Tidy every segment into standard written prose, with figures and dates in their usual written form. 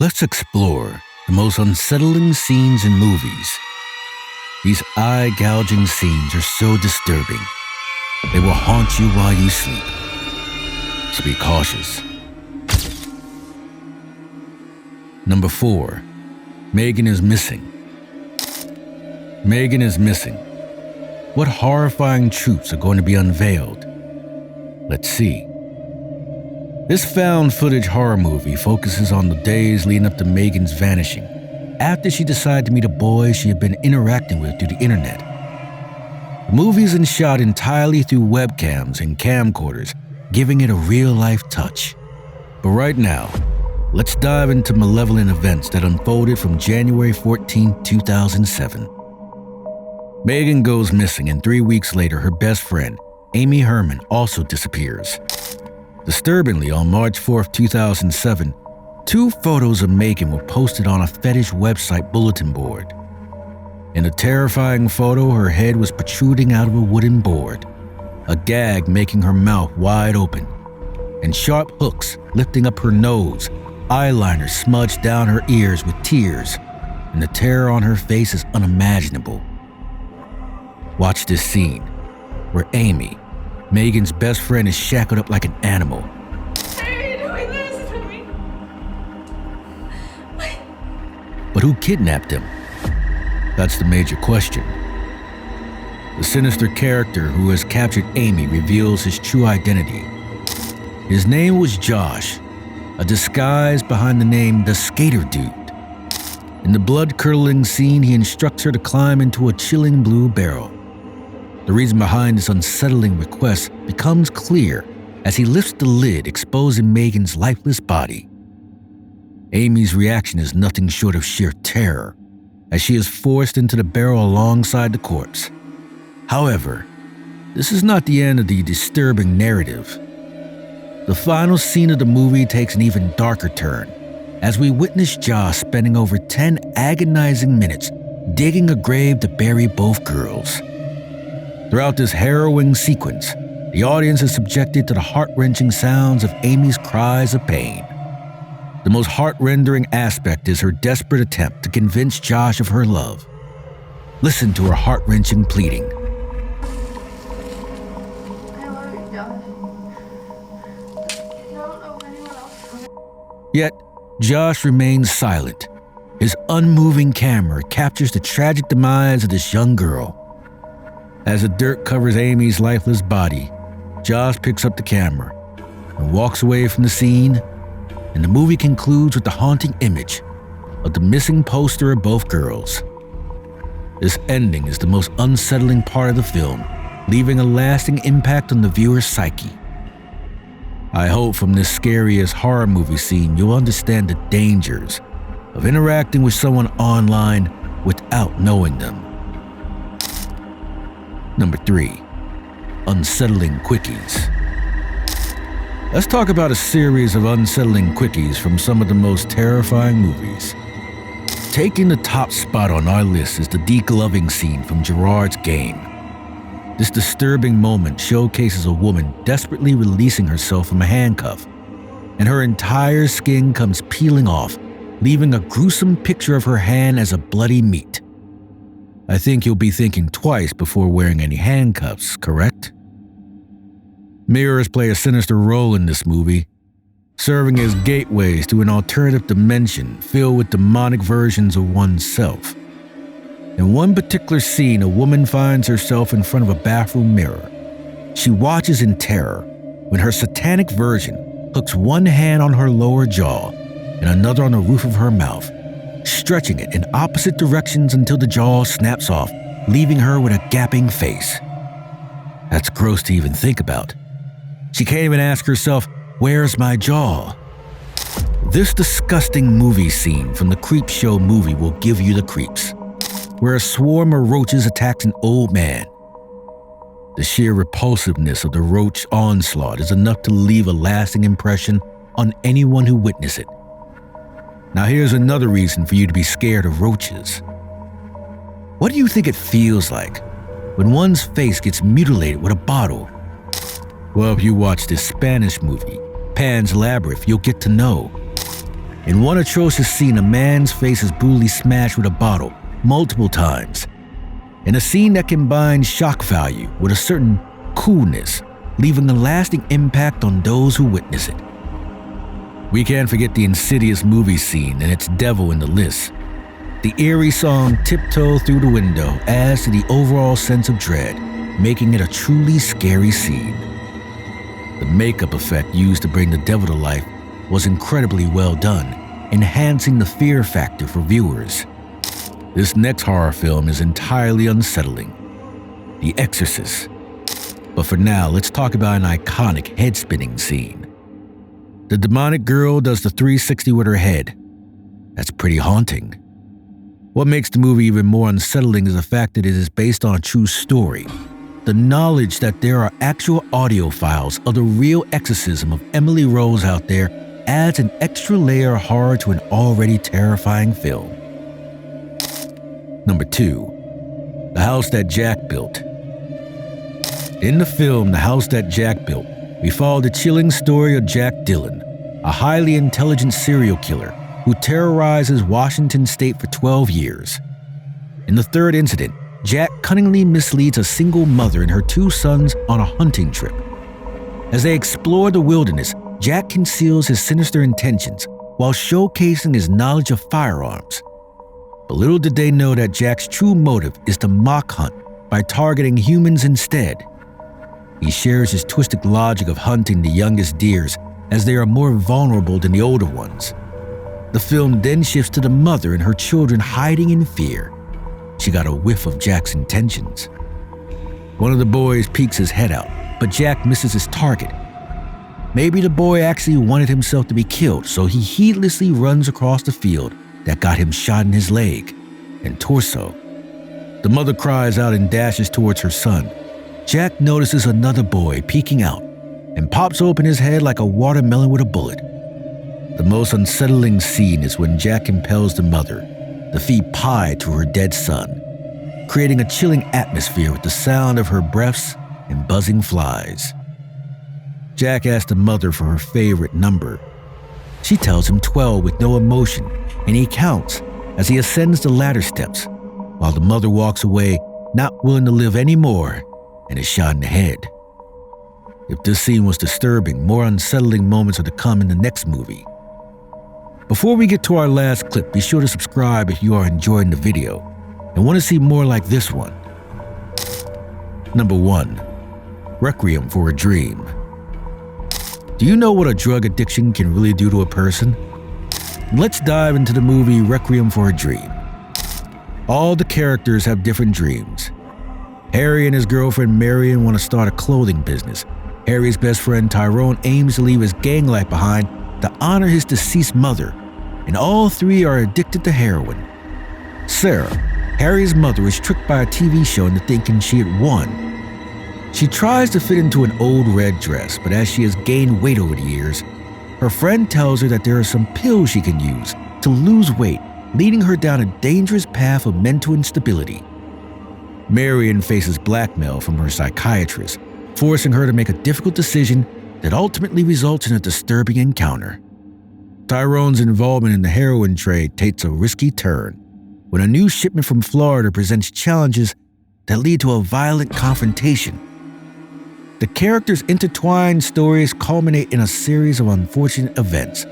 Let's explore the most unsettling scenes in movies. These eye-gouging scenes are so disturbing. They will haunt you while you sleep. So be cautious. Number 4. Megan is missing. Megan is missing. What horrifying truths are going to be unveiled? Let's see. This found footage horror movie focuses on the days leading up to Megan's vanishing, after she decided to meet a boy she had been interacting with through the internet. The movie is shot entirely through webcams and camcorders, giving it a real-life touch. But right now, let's dive into malevolent events that unfolded from January 14, 2007. Megan goes missing, and 3 weeks later, her best friend, Amy Herman, also disappears. Disturbingly, on March 4, 2007, 2 photos of Megan were posted on a fetish website bulletin board. In a terrifying photo, her head was protruding out of a wooden board, a gag making her mouth wide open, and sharp hooks lifting up her nose, eyeliner smudged down her ears with tears, and the terror on her face is unimaginable. Watch this scene, where Amy, Megan's best friend, is shackled up like an animal. Why are you doing this to me? But who kidnapped him? That's the major question. The sinister character who has captured Amy reveals his true identity. His name was Josh, a disguise behind the name The Skater Dude. In the blood-curdling scene, he instructs her to climb into a chilling blue barrel. The reason behind this unsettling request becomes clear as he lifts the lid, exposing Megan's lifeless body. Amy's reaction is nothing short of sheer terror as she is forced into the barrel alongside the corpse. However, this is not the end of the disturbing narrative. The final scene of the movie takes an even darker turn as we witness Josh spending over 10 agonizing minutes digging a grave to bury both girls. Throughout this harrowing sequence, the audience is subjected to the heart-wrenching sounds of Amy's cries of pain. The most heart-rendering aspect is her desperate attempt to convince Josh of her love. Listen to her heart-wrenching pleading. I love you, Josh. I don't know anyone else. Yet, Josh remains silent. His unmoving camera captures the tragic demise of this young girl. As the dirt covers Amy's lifeless body, Josh picks up the camera and walks away from the scene, and the movie concludes with the haunting image of the missing poster of both girls. This ending is the most unsettling part of the film, leaving a lasting impact on the viewer's psyche. I hope from this scariest horror movie scene you'll understand the dangers of interacting with someone online without knowing them. Number 3. Unsettling quickies. Let's talk about a series of unsettling quickies from some of the most terrifying movies. Taking the top spot on our list is the degloving scene from Gerard's Game. This disturbing moment showcases a woman desperately releasing herself from a handcuff, and her entire skin comes peeling off, leaving a gruesome picture of her hand as a bloody meat. I think you'll be thinking twice before wearing any handcuffs, correct? Mirrors play a sinister role in this movie, serving as gateways to an alternative dimension filled with demonic versions of oneself. In one particular scene, a woman finds herself in front of a bathroom mirror. She watches in terror when her satanic version hooks one hand on her lower jaw and another on the roof of her mouth, stretching it in opposite directions until the jaw snaps off, leaving her with a gaping face. That's gross to even think about. She can't even ask herself, "Where's my jaw?" This disgusting movie scene from the Creepshow movie will give you the creeps, where a swarm of roaches attacks an old man. The sheer repulsiveness of the roach onslaught is enough to leave a lasting impression on anyone who witnesses it. Now here's another reason for you to be scared of roaches. What do you think it feels like when one's face gets mutilated with a bottle? Well, if you watch this Spanish movie, Pan's Labyrinth, you'll get to know. In one atrocious scene, a man's face is brutally smashed with a bottle multiple times. In a scene that combines shock value with a certain coolness, leaving a lasting impact on those who witness it. We can't forget the Insidious movie scene and its devil in the list. The eerie song "Tiptoe Through the Window" adds to the overall sense of dread, making it a truly scary scene. The makeup effect used to bring the devil to life was incredibly well done, enhancing the fear factor for viewers. This next horror film is entirely unsettling: The Exorcist. But for now, let's talk about an iconic head-spinning scene. The demonic girl does the 360 with her head. That's pretty haunting. What makes the movie even more unsettling is the fact that it is based on a true story. The knowledge that there are actual audio files of the real exorcism of Emily Rose out there adds an extra layer of horror to an already terrifying film. Number 2. The House That Jack Built. In the film The House That Jack Built, we follow the chilling story of Jack Dillon, a highly intelligent serial killer who terrorizes Washington state for 12 years. In the third incident, Jack cunningly misleads a single mother and her 2 sons on a hunting trip. As they explore the wilderness, Jack conceals his sinister intentions while showcasing his knowledge of firearms. But little did they know that Jack's true motive is to mock hunt by targeting humans instead. He shares his twisted logic of hunting the youngest deers as they are more vulnerable than the older ones. The film then shifts to the mother and her children hiding in fear. She got a whiff of Jack's intentions. One of the boys peeks his head out, but Jack misses his target. Maybe the boy actually wanted himself to be killed, so he heedlessly runs across the field that got him shot in his leg and torso. The mother cries out and dashes towards her son. Jack notices another boy peeking out and pops open his head like a watermelon with a bullet. The most unsettling scene is when Jack impels the mother to feed pie to her dead son, creating a chilling atmosphere with the sound of her breaths and buzzing flies. Jack asks the mother for her favorite number. She tells him 12 with no emotion, and he counts as he ascends the ladder steps, while the mother walks away, not willing to live anymore, and is shot in the head. If this scene was disturbing, more unsettling moments are to come in the next movie. Before we get to our last clip, be sure to subscribe if you are enjoying the video and want to see more like this one. Number 1. Requiem for a Dream. Do you know what a drug addiction can really do to a person? Let's dive into the movie Requiem for a Dream. All the characters have different dreams. Harry and his girlfriend Marion want to start a clothing business. Harry's best friend Tyrone aims to leave his gang life behind to honor his deceased mother, and all 3 are addicted to heroin. Sarah, Harry's mother, is tricked by a TV show into thinking she had won. She tries to fit into an old red dress, but as she has gained weight over the years, her friend tells her that there are some pills she can use to lose weight, leading her down a dangerous path of mental instability. Marion faces blackmail from her psychiatrist, forcing her to make a difficult decision that ultimately results in a disturbing encounter. Tyrone's involvement in the heroin trade takes a risky turn when a new shipment from Florida presents challenges that lead to a violent confrontation. The characters' intertwined stories culminate in a series of unfortunate events,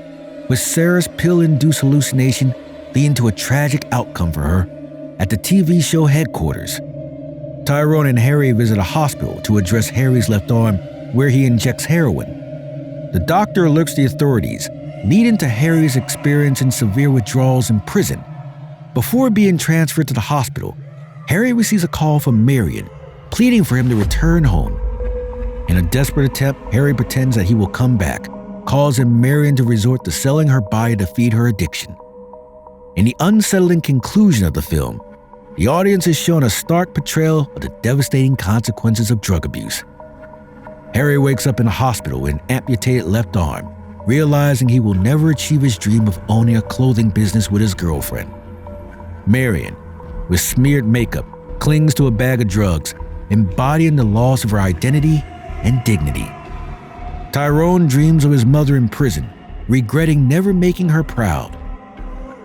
with Sarah's pill-induced hallucination leading to a tragic outcome for her at the TV show headquarters. Tyrone and Harry visit a hospital to address Harry's left arm, where he injects heroin. The doctor alerts the authorities, leading to Harry's experiencing severe withdrawals in prison. Before being transferred to the hospital, Harry receives a call from Marion, pleading for him to return home. In a desperate attempt, Harry pretends that he will come back, causing Marion to resort to selling her body to feed her addiction. In the unsettling conclusion of the film, the audience is shown a stark portrayal of the devastating consequences of drug abuse. Harry wakes up in a hospital with an amputated left arm, realizing he will never achieve his dream of owning a clothing business with his girlfriend. Marion, with smeared makeup, clings to a bag of drugs, embodying the loss of her identity and dignity. Tyrone dreams of his mother in prison, regretting never making her proud,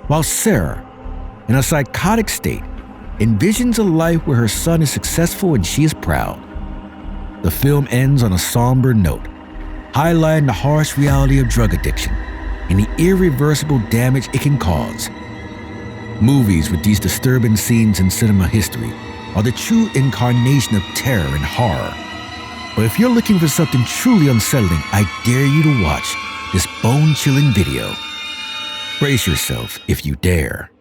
while Sarah, in a psychotic state, envisions a life where her son is successful and she is proud. The film ends on a somber note, highlighting the harsh reality of drug addiction and the irreversible damage it can cause. Movies with these disturbing scenes in cinema history are the true incarnation of terror and horror. But if you're looking for something truly unsettling, I dare you to watch this bone-chilling video. Brace yourself if you dare.